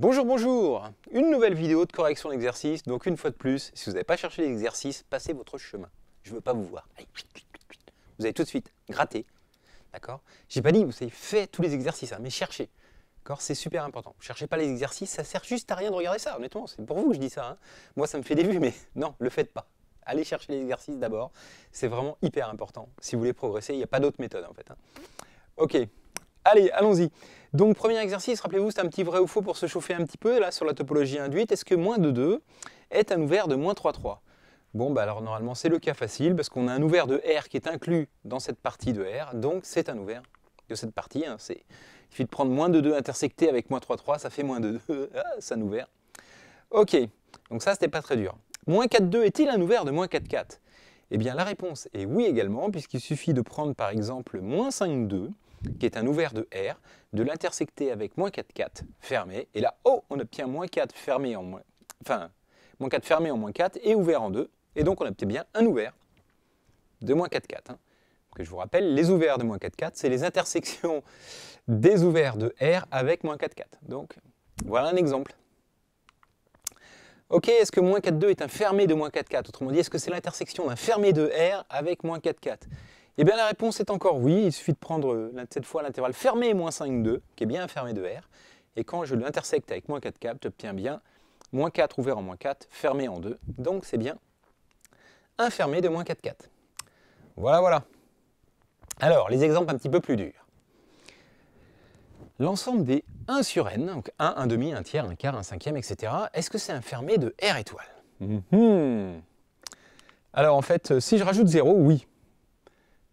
Bonjour, bonjour! Une nouvelle vidéo de correction d'exercice. Donc une fois de plus, si vous n'avez pas cherché l'exercice, passez votre chemin. Je ne veux pas vous voir. Allez, vous allez tout de suite gratter. D'accord? J'ai pas dit que vous avez fait tous les exercices, hein, mais cherchez. D'accord? C'est super important. Cherchez pas les exercices, ça sert juste à rien de regarder ça, honnêtement. C'est pour vous que je dis ça. Hein. Moi, ça me fait des vues, mais non, le faites pas. Allez chercher les exercices d'abord. C'est vraiment hyper important. Si vous voulez progresser, il n'y a pas d'autre méthode en fait. Hein. Ok. Allez, allons-y. Donc, premier exercice, rappelez-vous, c'est un petit vrai ou faux pour se chauffer un petit peu, là, sur la topologie induite. Est-ce que moins de 2 est un ouvert de moins 3,3? Bon, bah alors, normalement, c'est le cas facile, parce qu'on a un ouvert de R qui est inclus dans cette partie de R, donc c'est un ouvert de cette partie. Hein, il suffit de prendre moins de 2 intersecté avec moins 3,3, ça fait moins de 2, ah, c'est un ouvert. Ok, donc ça, c'était pas très dur. Moins 4,2 est-il un ouvert de moins 4,4? Eh bien, la réponse est oui également, puisqu'il suffit de prendre, par exemple, moins 5,2, qui est un ouvert de R, de l'intersecter avec moins 4,4 fermé, et là, oh, on obtient moins 4 fermé en moins, enfin, moins 4 fermé en moins 4 et ouvert en 2, et donc on obtient bien un ouvert de moins 4,4. Hein. Que je vous rappelle, les ouverts de moins 4,4, c'est les intersections des ouverts de R avec moins 4,4. Donc, voilà un exemple. Ok, est-ce que moins 4,2 est un fermé de moins 4,4? Autrement dit, est-ce que c'est l'intersection d'un fermé de R avec moins 4,4? Eh bien la réponse est encore oui, il suffit de prendre cette fois l'intervalle fermé moins 5,2, qui est bien un fermé de R, et quand je l'intersecte avec moins 4,4, j'obtiens bien moins 4 ouvert en moins 4, fermé en 2, donc c'est bien un fermé de moins 4,4. Voilà, voilà. Alors, les exemples un petit peu plus durs. L'ensemble des 1 sur n, donc 1, 1 demi, 1 tiers, 1 quart, 1 cinquième, etc., est-ce que c'est un fermé de R étoile? Alors en fait, si je rajoute 0, oui.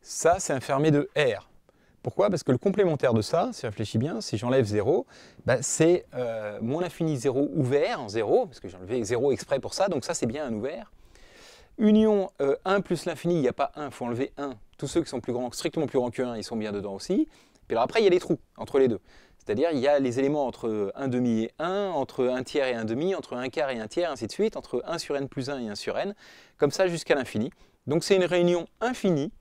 Ça, c'est un fermé de R. Pourquoi? Parce que le complémentaire de ça, si je réfléchis bien, si j'enlève 0, bah, c'est moins l'infini 0 ouvert en 0, parce que j'ai enlevé 0 exprès pour ça, donc ça c'est bien un ouvert. Union 1 plus l'infini, il n'y a pas 1, il faut enlever 1. Tous ceux qui sont plus grands, strictement plus grands que 1, ils sont bien dedans aussi. Puis alors après, il y a les trous entre les deux. C'est-à-dire, il y a les éléments entre 1 demi et 1, entre 1 tiers et 1 demi, entre 1 quart et 1 tiers, ainsi de suite, entre 1 sur n plus 1 et 1 sur n, comme ça jusqu'à l'infini. Donc c'est une réunion infinie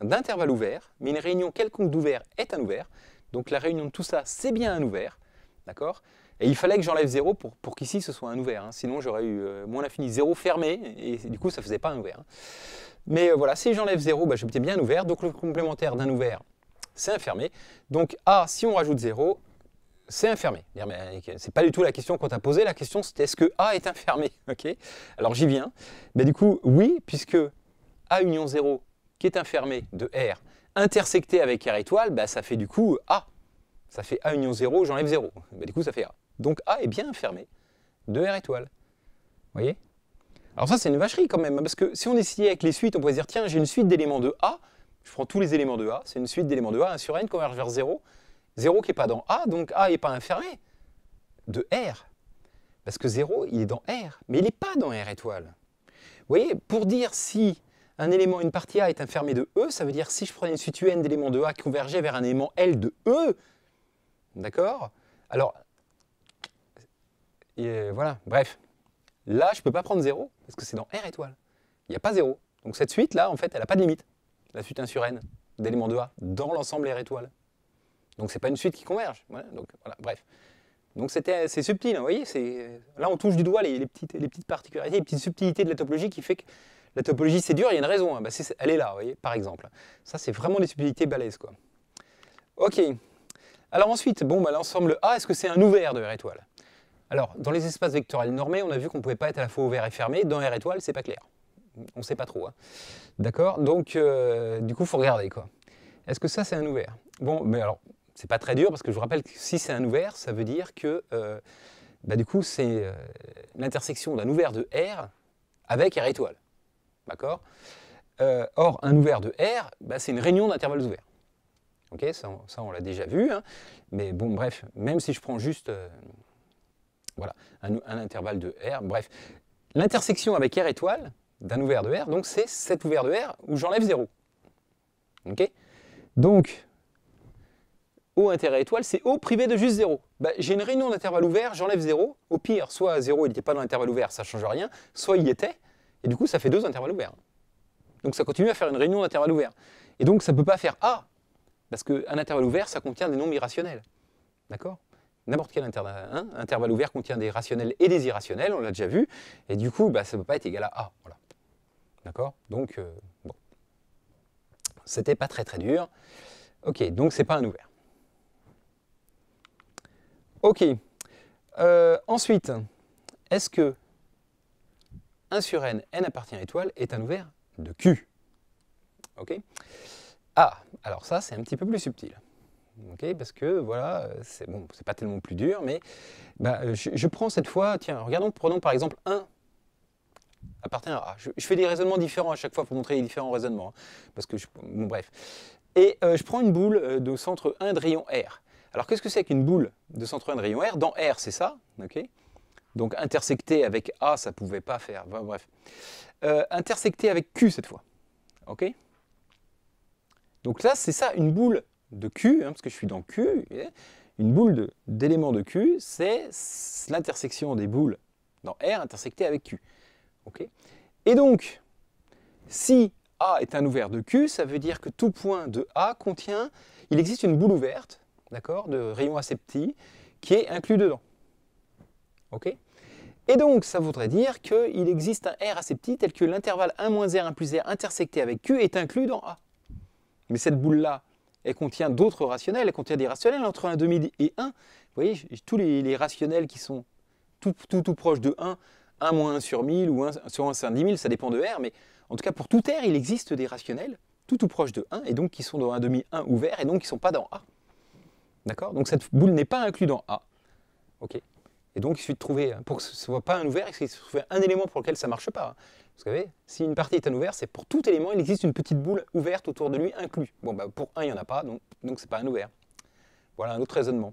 d'intervalles ouverts, mais une réunion quelconque d'ouvert est un ouvert. Donc la réunion de tout ça, c'est bien un ouvert. D'accord? Et il fallait que j'enlève 0 pour qu'ici ce soit un ouvert. Hein. Sinon j'aurais eu moins l'infini 0 fermé, et du coup ça ne faisait pas un ouvert. Hein. Mais voilà, si j'enlève 0, bah, j'obtiens bien un ouvert. Donc le complémentaire d'un ouvert, c'est un fermé. Donc A, si on rajoute 0, c'est un fermé. C'est pas du tout la question qu'on t'a posée. La question c'était est-ce que A est un fermé? Okay. Alors j'y viens. Bah, du coup, oui, puisque A union 0, qui est un fermé de R, intersecté avec R étoile, bah, ça fait du coup A. Ça fait A union 0, j'enlève 0. Bah, du coup, ça fait A. Donc A est bien un fermé de R étoile. Vous voyez? Alors ça, c'est une vacherie quand même, parce que si on essayait avec les suites, on pourrait se dire, tiens, j'ai une suite d'éléments de A, je prends tous les éléments de A, c'est une suite d'éléments de A, 1 sur n converge vers 0, 0 qui n'est pas dans A, donc A n'est pas un fermé de R. Parce que 0, il est dans R, mais il n'est pas dans R étoile. Vous voyez, pour dire si un élément, une partie A est un fermé de E, ça veut dire si je prenais une suite UN d'éléments de A qui convergeait vers un élément L de E, d'accord? Alors, voilà, bref. Là, je ne peux pas prendre 0, parce que c'est dans R étoile. Il n'y a pas 0. Donc cette suite-là, en fait, elle n'a pas de limite. La suite 1 sur n d'éléments de A dans l'ensemble R étoile. Donc c'est pas une suite qui converge. Voilà, donc, voilà, bref. Donc c'est subtil, hein, vous voyez, là on touche du doigt les petites particularités, les petites subtilités de la topologie qui fait que la topologie c'est dur, il y a une raison, hein, bah, elle est là, vous voyez, par exemple. Ça c'est vraiment des subtilités balèzes, quoi. Ok. Alors ensuite, bon, bah, l'ensemble A, est-ce que c'est un ouvert de R étoile? Alors, dans les espaces vectoriels normés, on a vu qu'on ne pouvait pas être à la fois ouvert et fermé. Dans R étoile, c'est pas clair. On ne sait pas trop. Hein. D'accord? Donc, du coup, il faut regarder, quoi. Est-ce que ça, c'est un ouvert? Bon, mais alors, c'est pas très dur, parce que je vous rappelle que si c'est un ouvert, ça veut dire que, bah, du coup, c'est l'intersection d'un ouvert de R avec R étoile. D'accord? Or, un ouvert de R, bah, c'est une réunion d'intervalles ouverts. Ok, ça on l'a déjà vu. Hein. Mais bon, bref, même si je prends juste voilà, un intervalle de R, bref, l'intersection avec R étoile d'un ouvert de R, donc c'est cet ouvert de R où j'enlève 0. Ok? Donc, O inter étoile, c'est O privé de juste 0. Bah, j'ai une réunion d'intervalle ouvert, j'enlève 0. Au pire, soit 0, il n'était pas dans l'intervalle ouvert, ça ne change rien, soit il y était, et du coup, ça fait 2 intervalles ouverts. Donc ça continue à faire une réunion d'intervalle ouvert. Et donc, ça ne peut pas faire A, parce qu'un intervalle ouvert, ça contient des nombres irrationnels. D'accord? n'importe quel intervalle ouvert contient des rationnels et des irrationnels, on l'a déjà vu, et du coup, bah, ça ne peut pas être égal à A. Voilà. D'accord? Donc, bon. C'était pas très très dur. Ok, donc c'est pas un ouvert. Ok. Ensuite, est-ce que 1 sur n appartient à étoile, est un ouvert de Q? Ok. Ah, alors ça, c'est un petit peu plus subtil. Okay, parce que voilà, c'est bon, c'est pas tellement plus dur, mais bah, je prends cette fois, tiens, prenons par exemple 1 appartient à A. Je fais des raisonnements différents à chaque fois pour montrer les différents raisonnements, hein, parce que, bon bref. Et je prends une boule de centre 1 de rayon R. Alors qu'est-ce que c'est qu'une boule de centre 1 de rayon R? Dans R, c'est ça, ok? Donc intersecté avec A, ça pouvait pas faire, enfin, bref. Intersecté avec Q cette fois, ok? Donc là, c'est ça, une boule de Q, hein, parce que je suis dans Q, une boule d'éléments de Q, c'est l'intersection des boules dans R intersectée avec Q. Okay. Et donc, si A est un ouvert de Q, ça veut dire que tout point de A contient, il existe une boule ouverte, d'accord, de rayon assez petit, qui est inclus dedans. Okay. Et donc, ça voudrait dire qu'il existe un R assez petit tel que l'intervalle 1 moins R 1 plus R intersecté avec Q est inclus dans A. Mais cette boule-là, elle contient d'autres rationnels, elle contient des rationnels entre 1/2000 et 1. Vous voyez, tous les rationnels qui sont tout proches de 1, 1 moins 1 sur 1000 ou 1 sur 1 sur 10 000, ça dépend de R, mais en tout cas pour tout R, il existe des rationnels tout proches de 1, et donc qui sont dans 1/1 ouvert, et donc qui ne sont pas dans A. D'accord? Donc cette boule n'est pas inclue dans A. Ok. Et donc il suffit de trouver, pour que ce ne soit pas un ouvert, il suffit de trouver un élément pour lequel ça ne marche pas. Vous savez, si une partie est un ouvert, c'est pour tout élément, il existe une petite boule ouverte autour de lui inclus. Bon, bah, pour 1, il n'y en a pas, donc ce n'est pas un ouvert. Voilà un autre raisonnement.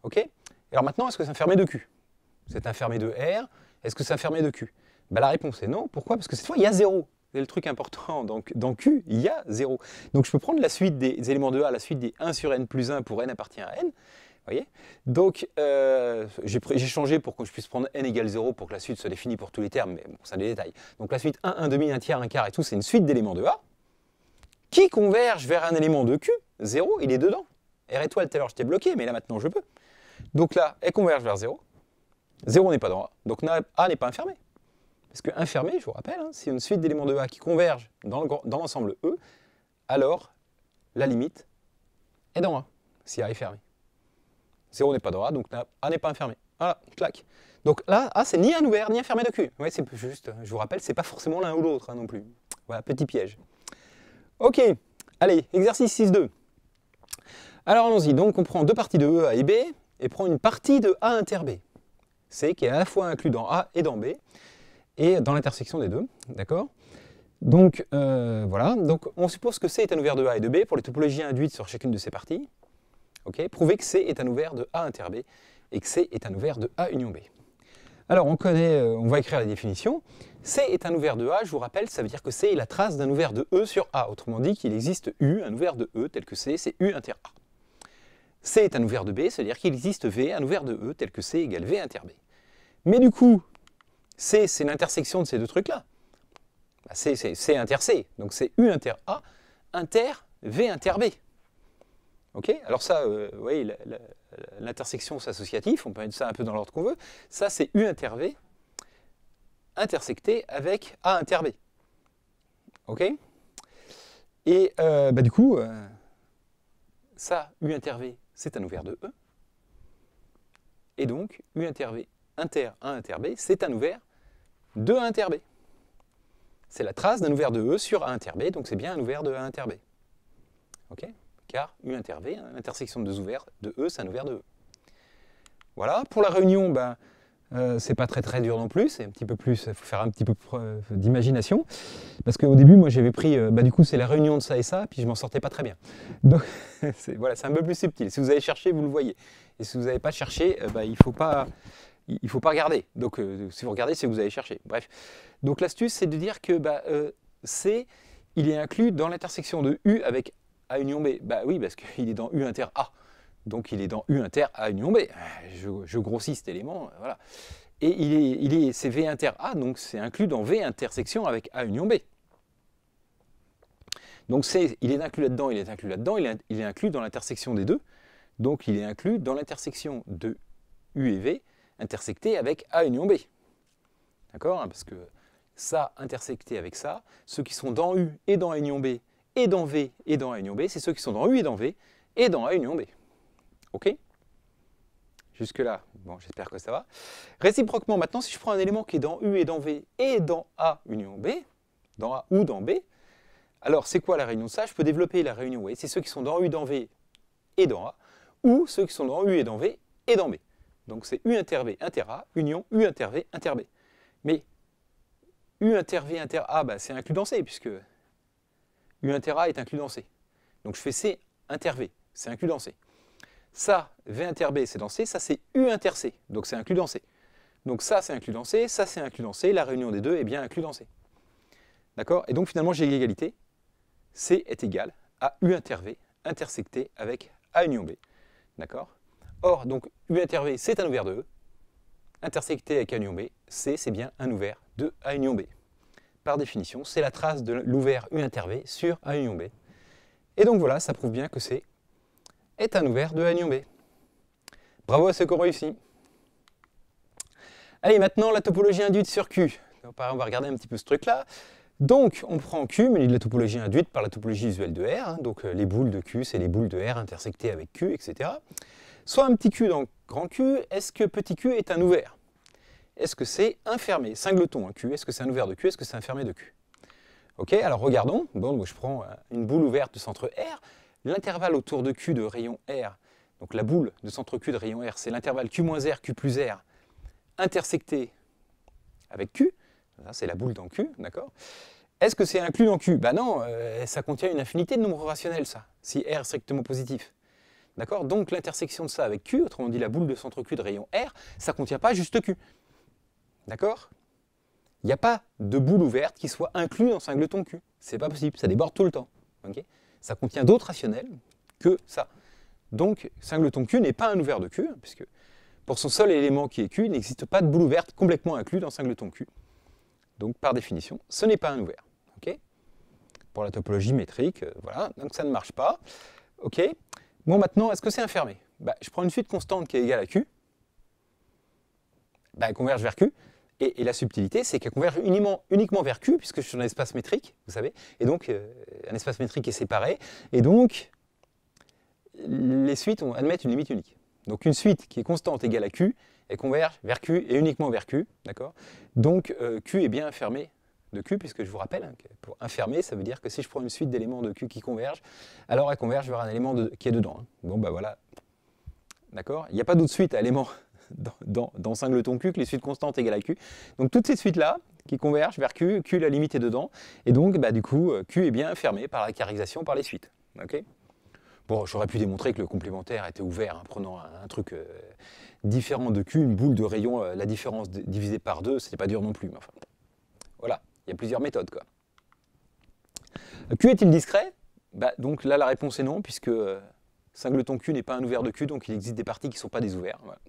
Ok? Et alors maintenant, est-ce que c'est un fermé de Q? C'est un fermé de R, est-ce que c'est un fermé de Q? Bah, la réponse est non. Pourquoi? Parce que cette fois, il y a 0. C'est le truc important. Donc, dans Q, il y a 0. Donc je peux prendre la suite des éléments de A, la suite des 1 sur n plus 1 pour n appartient à n. Voyez, donc, j'ai changé pour que je puisse prendre n égale 0 pour que la suite soit définie pour tous les termes, mais bon, ça des détails. Donc la suite 1, 1 demi, 1 tiers, 1 quart et tout, c'est une suite d'éléments de A qui convergent vers un élément de Q, 0, il est dedans. R étoile, tout à l'heure, j'étais bloqué, mais là, maintenant, je peux. Donc là, elle converge vers 0. 0 n'est pas dans A, donc A n'est pas infermé. Parce que infermé, je vous rappelle, hein, c'est une suite d'éléments de A qui convergent dans l'ensemble E, alors la limite est dans A, si A est fermé. 0 n'est pas dans A, donc A n'est pas infermé. Voilà, clac. Donc là, A, c'est ni un ouvert, ni un fermé de Q. Ouais, c'est juste, je vous rappelle, c'est pas forcément l'un ou l'autre hein, non plus. Voilà, petit piège. Ok, allez, exercice 6.2. Alors allons-y, donc on prend deux parties de E, A et B, et prend une partie de A inter B. C qui est à la fois inclus dans A et dans B, et dans l'intersection des deux, d'accord? Donc voilà, donc on suppose que C est un ouvert de A et de B pour les topologies induites sur chacune de ces parties. Okay, prouver que C est un ouvert de A inter B et que C est un ouvert de A union B. Alors on connaît, on va écrire la définition. C est un ouvert de A, je vous rappelle, ça veut dire que C est la trace d'un ouvert de E sur A. Autrement dit qu'il existe U, un ouvert de E tel que C, c'est U inter A. C est un ouvert de B, ça veut dire qu'il existe V, un ouvert de E tel que C égale V inter B. Mais du coup, C c'est l'intersection de ces deux trucs-là. Bah, C c'est C inter C, donc c'est U inter A inter V inter B. Ok, alors ça, vous voyez, l'intersection c'est associatif, on peut mettre ça un peu dans l'ordre qu'on veut. Ça c'est U inter V intersecté avec A inter B. Ok. Et bah, du coup, ça, U inter V, c'est un ouvert de E. Et donc, U inter V inter A inter B, c'est un ouvert de A inter B. C'est la trace d'un ouvert de E sur A inter B, donc c'est bien un ouvert de A inter B. Ok. Car U inter V, l'intersection de deux ouverts de E, c'est un ouvert de E. Voilà, pour la réunion, ben, c'est pas très dur non plus, c'est un petit peu plus, il faut faire un petit peu d'imagination, parce qu'au début, moi j'avais pris, bah, du coup c'est la réunion de ça et ça, puis je m'en sortais pas très bien. Donc voilà, c'est un peu plus subtil. Si vous avez cherché, vous le voyez. Et si vous n'avez pas cherché, bah, il faut pas regarder. Donc si vous regardez, c'est que vous avez cherché. Bref. Donc l'astuce, c'est de dire que bah, C, il est inclus dans l'intersection de U avec A union B. Bah oui, parce qu'il est dans U inter A. Donc il est dans U inter A union B. Je grossis cet élément, voilà. Et c'est V inter A, donc c'est inclus dans V intersection avec A union B. Donc il est inclus là-dedans, il est inclus là-dedans, il est inclus dans l'intersection des deux. Donc il est inclus dans l'intersection de U et V intersecté avec A union B. D'accord? Parce que ça intersecté avec ça, ceux qui sont dans U et dans A union B, et dans V et dans A union B, c'est ceux qui sont dans U et dans V et dans A union B. Ok? Jusque-là, bon, j'espère que ça va. Réciproquement, maintenant, si je prends un élément qui est dans U et dans V et dans A union B, dans A ou dans B, alors c'est quoi la réunion de ça? Je peux développer la réunion, vous voyez, c'est ceux qui sont dans U, dans V et dans A, ou ceux qui sont dans U et dans V et dans B. Donc c'est U inter V inter A, union U inter V inter B. Mais U inter V inter A, bah, c'est inclus dans C, puisque U inter A est inclus dans C. Donc je fais C inter V, c'est inclus dans C. Ça, V inter B, c'est dans C, ça c'est U inter C, donc c'est inclus dans C. Donc ça c'est inclus dans C, ça c'est inclus dans C, la réunion des deux est bien inclus dans C. D'accord? Et donc finalement j'ai l'égalité, C est égal à U inter V intersecté avec A union B. D'accord? Or, donc U inter V c'est un ouvert de E, intersecté avec A union B, C c'est bien un ouvert de A union B. Par définition, c'est la trace de l'ouvert U inter V sur A union B. Et donc voilà, ça prouve bien que C est un ouvert de A union B. Bravo à ceux qui ont réussi. Allez, maintenant la topologie induite sur Q. On va regarder un petit peu ce truc-là. Donc, on prend Q, muni de la topologie induite par la topologie usuelle de R. Hein, donc, les boules de Q, c'est les boules de R intersectées avec Q, etc. Soit un petit Q dans grand Q, est-ce que petit Q est un ouvert? Est-ce que c'est un fermé? Singleton, un Q, est-ce que c'est un ouvert de Q? Est-ce que c'est un fermé de Q? Ok, alors regardons. Bon, moi, je prends une boule ouverte de centre R. L'intervalle autour de Q de rayon R, donc la boule de centre Q de rayon R, c'est l'intervalle Q-R, Q plus R, intersecté avec Q. Ça, c'est la boule dans Q, d'accord? Est-ce que c'est inclus dans Q? Ben non, ça contient une infinité de nombres rationnels, ça, si R est strictement positif. D'accord? Donc l'intersection de ça avec Q, autrement dit la boule de centre Q de rayon R, ça ne contient pas juste Q. D'accord? Il n'y a pas de boule ouverte qui soit inclue dans singleton Q. C'est pas possible, ça déborde tout le temps. Okay? Ça contient d'autres rationnels que ça. Donc singleton Q n'est pas un ouvert de Q, puisque pour son seul élément qui est Q, il n'existe pas de boule ouverte complètement inclue dans singleton Q. Donc par définition, ce n'est pas un ouvert. Okay? Pour la topologie métrique, voilà, donc ça ne marche pas. Ok. Bon, maintenant, est-ce que c'est un fermé? Bah, je prends une suite constante qui est égale à Q. Bah, elle converge vers Q. Et la subtilité, c'est qu'elle converge uniquement vers Q, puisque je suis dans un espace métrique, vous savez. Et donc, un espace métrique est séparé. Et donc, les suites admettent une limite unique. Donc, une suite qui est constante égale à Q, elle converge vers Q et uniquement vers Q. D'accord? Donc, Q est bien un fermé de Q, puisque je vous rappelle, hein, que pour un fermé, ça veut dire que si je prends une suite d'éléments de Q qui convergent, alors elle converge vers un élément qui est dedans. Hein. Bon, ben voilà. D'accord? Il n'y a pas d'autre suite à éléments dans singleton Q que les suites constantes égales à Q. Donc toutes ces suites-là qui convergent vers Q, Q la limite est dedans, et donc bah, du coup Q est bien fermé par la caractérisation par les suites. Okay? Bon, j'aurais pu démontrer que le complémentaire était ouvert, hein, prenant un truc différent de Q, une boule de rayon, la différence divisée par 2, c'était pas dur non plus. Mais enfin, voilà, il y a plusieurs méthodes, quoi. Q est-il discret? Bah, donc là la réponse est non, puisque singleton Q n'est pas un ouvert de Q, donc il existe des parties qui ne sont pas des ouverts. Voilà.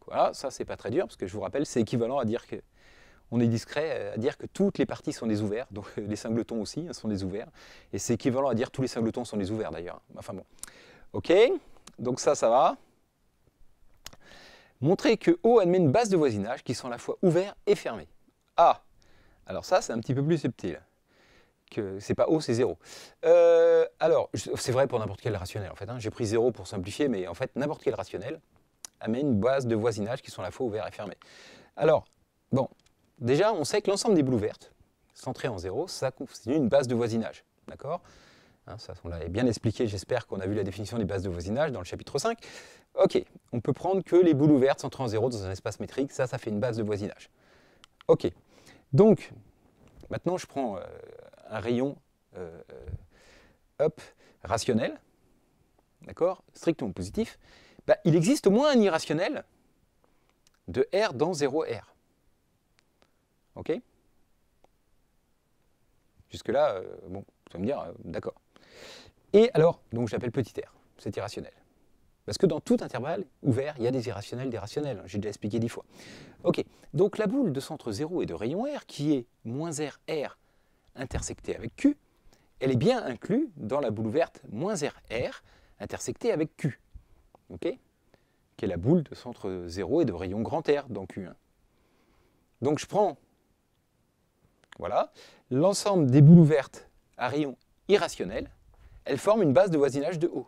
Voilà, ça c'est pas très dur, parce que je vous rappelle, c'est équivalent à dire qu'on est discret, à dire que toutes les parties sont des ouverts, donc les singletons aussi sont des ouverts, et c'est équivalent à dire que tous les singletons sont des ouverts d'ailleurs. Enfin bon. Ok, donc ça va. Montrer que O admet une base de voisinage qui sont à la fois ouverts et fermés. Ah, alors ça c'est un petit peu plus subtil. C'est pas O, c'est 0. Alors, c'est vrai pour n'importe quel rationnel en fait. Hein. J'ai pris 0 pour simplifier, mais en fait, n'importe quel rationnel amène une base de voisinage qui sont à la fois ouverts et fermés. Alors, bon, déjà, on sait que l'ensemble des boules ouvertes, centrées en 0, ça constitue une base de voisinage. D'accord? Hein, ça, on l'avait bien expliqué, j'espère qu'on a vu la définition des bases de voisinage dans le chapitre 5. Ok, on peut prendre que les boules ouvertes centrées en 0 dans un espace métrique, ça fait une base de voisinage. Ok, donc, maintenant, je prends un rayon rationnel, d'accord, strictement positif. Bah, il existe au moins un irrationnel de R dans 0R. Ok? Jusque-là, bon, tu vas me dire, d'accord. Et alors, donc je l'appelle petit r, cet irrationnel. Parce que dans tout intervalle ouvert, il y a des irrationnels, des rationnels. J'ai déjà expliqué 10 fois. Ok, donc la boule de centre 0 et de rayon R, qui est moins RR intersectée avec Q, elle est bien inclue dans la boule ouverte moins RR intersectée avec Q, okay, qui est la boule de centre 0 et de rayon grand R dans Q1. Donc je prends voilà, l'ensemble des boules ouvertes à rayon irrationnel, elles forment une base de voisinage de O.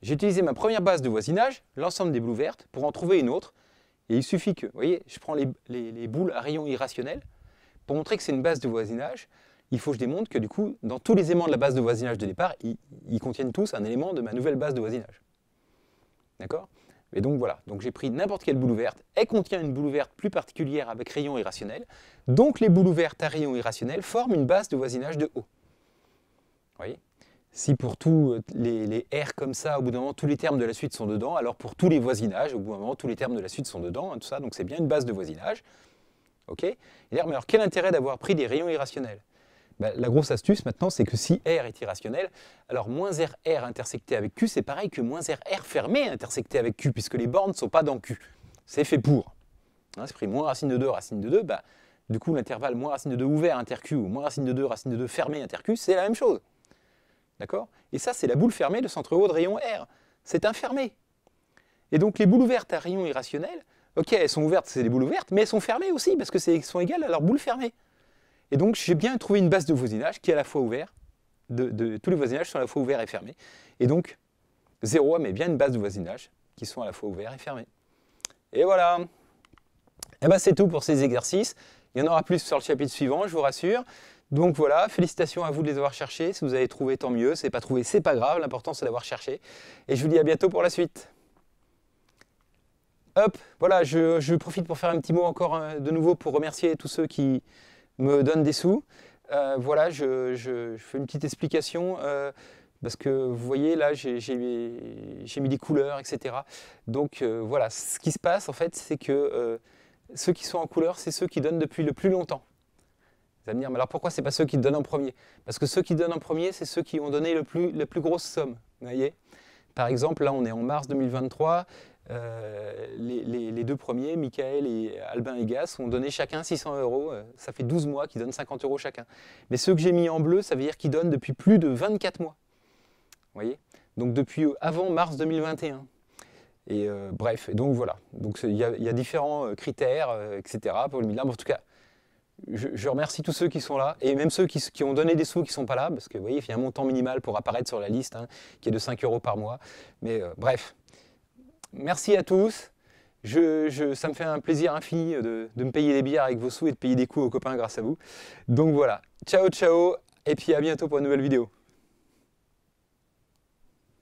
J'ai utilisé ma première base de voisinage, l'ensemble des boules ouvertes, pour en trouver une autre. Et il suffit que, vous voyez, je prends les boules à rayon irrationnel. Pour montrer que c'est une base de voisinage, il faut que je démontre que du coup, dans tous les éléments de la base de voisinage de départ, ils contiennent tous un élément de ma nouvelle base de voisinage. D'accord? Et donc voilà, donc j'ai pris n'importe quelle boule ouverte, elle contient une boule ouverte plus particulière avec rayon irrationnel, donc les boules ouvertes à rayon irrationnel forment une base de voisinage de O. Vous voyez? Si pour tous les R comme ça, au bout d'un moment, tous les termes de la suite sont dedans, alors pour tous les voisinages, au bout d'un moment, tous les termes de la suite sont dedans, hein, tout ça, donc c'est bien une base de voisinage. Ok? Et mais alors quel intérêt d'avoir pris des rayons irrationnels? Ben, la grosse astuce maintenant, c'est que si R est irrationnel, alors moins RR intersecté avec Q, c'est pareil que moins RR fermé intersecté avec Q, puisque les bornes ne sont pas dans Q. C'est fait pour. Hein, c'est pris moins racine de 2, racine de 2, bah, du coup l'intervalle moins racine de 2 ouvert inter Q ou moins racine de 2, racine de 2 fermé inter Q, c'est la même chose. D'accord? Et ça, c'est la boule fermée de centre haut de rayon R. C'est un fermé. Et donc les boules ouvertes à rayon irrationnel, ok, elles sont ouvertes, c'est des boules ouvertes, mais elles sont fermées aussi, parce qu'elles sont égales à leur boule fermée. Et donc, j'ai bien trouvé une base de voisinage qui est à la fois ouverte, tous les voisinages sont à la fois ouverts et fermés. Et donc, 0 mais bien une base de voisinage qui sont à la fois ouverts et fermés. Et voilà. Et ben, c'est tout pour ces exercices. Il y en aura plus sur le chapitre suivant, je vous rassure. Donc voilà, félicitations à vous de les avoir cherchés. Si vous avez trouvé, tant mieux. Si vous n'avez pas trouvé, c'est pas grave. L'important, c'est d'avoir cherché. Et je vous dis à bientôt pour la suite. Hop, voilà, je profite pour faire un petit mot encore de nouveau pour remercier tous ceux qui me donnent des sous. Voilà, je fais une petite explication parce que vous voyez là, j'ai mis des couleurs, etc. Donc voilà, ce qui se passe en fait, c'est que ceux qui sont en couleur, c'est ceux qui donnent depuis le plus longtemps. Vous allez me dire, mais alors pourquoi c'est pas ceux qui donnent en premier? Parce que ceux qui donnent en premier, c'est ceux qui ont donné la plus grosse somme. Vous voyez? Par exemple, là, on est en mars 2023. Les deux premiers, Michael et Albin Egas, ont donné chacun 600 €. Ça fait 12 mois qu'ils donnent 50 € chacun. Mais ceux que j'ai mis en bleu, ça veut dire qu'ils donnent depuis plus de 24 mois. Vous voyez? Donc depuis avant mars 2021. Et bref, donc voilà. Donc il y a différents critères, etc. pour le milliard. En tout cas, je remercie tous ceux qui sont là, et même ceux qui ont donné des sous qui ne sont pas là, parce que vous voyez, il y a un montant minimal pour apparaître sur la liste, hein, qui est de 5 € par mois. Mais bref. Merci à tous. Ça me fait un plaisir infini de me payer des bières avec vos sous et de payer des coups aux copains grâce à vous. Donc voilà. Ciao, ciao. Et puis à bientôt pour une nouvelle vidéo.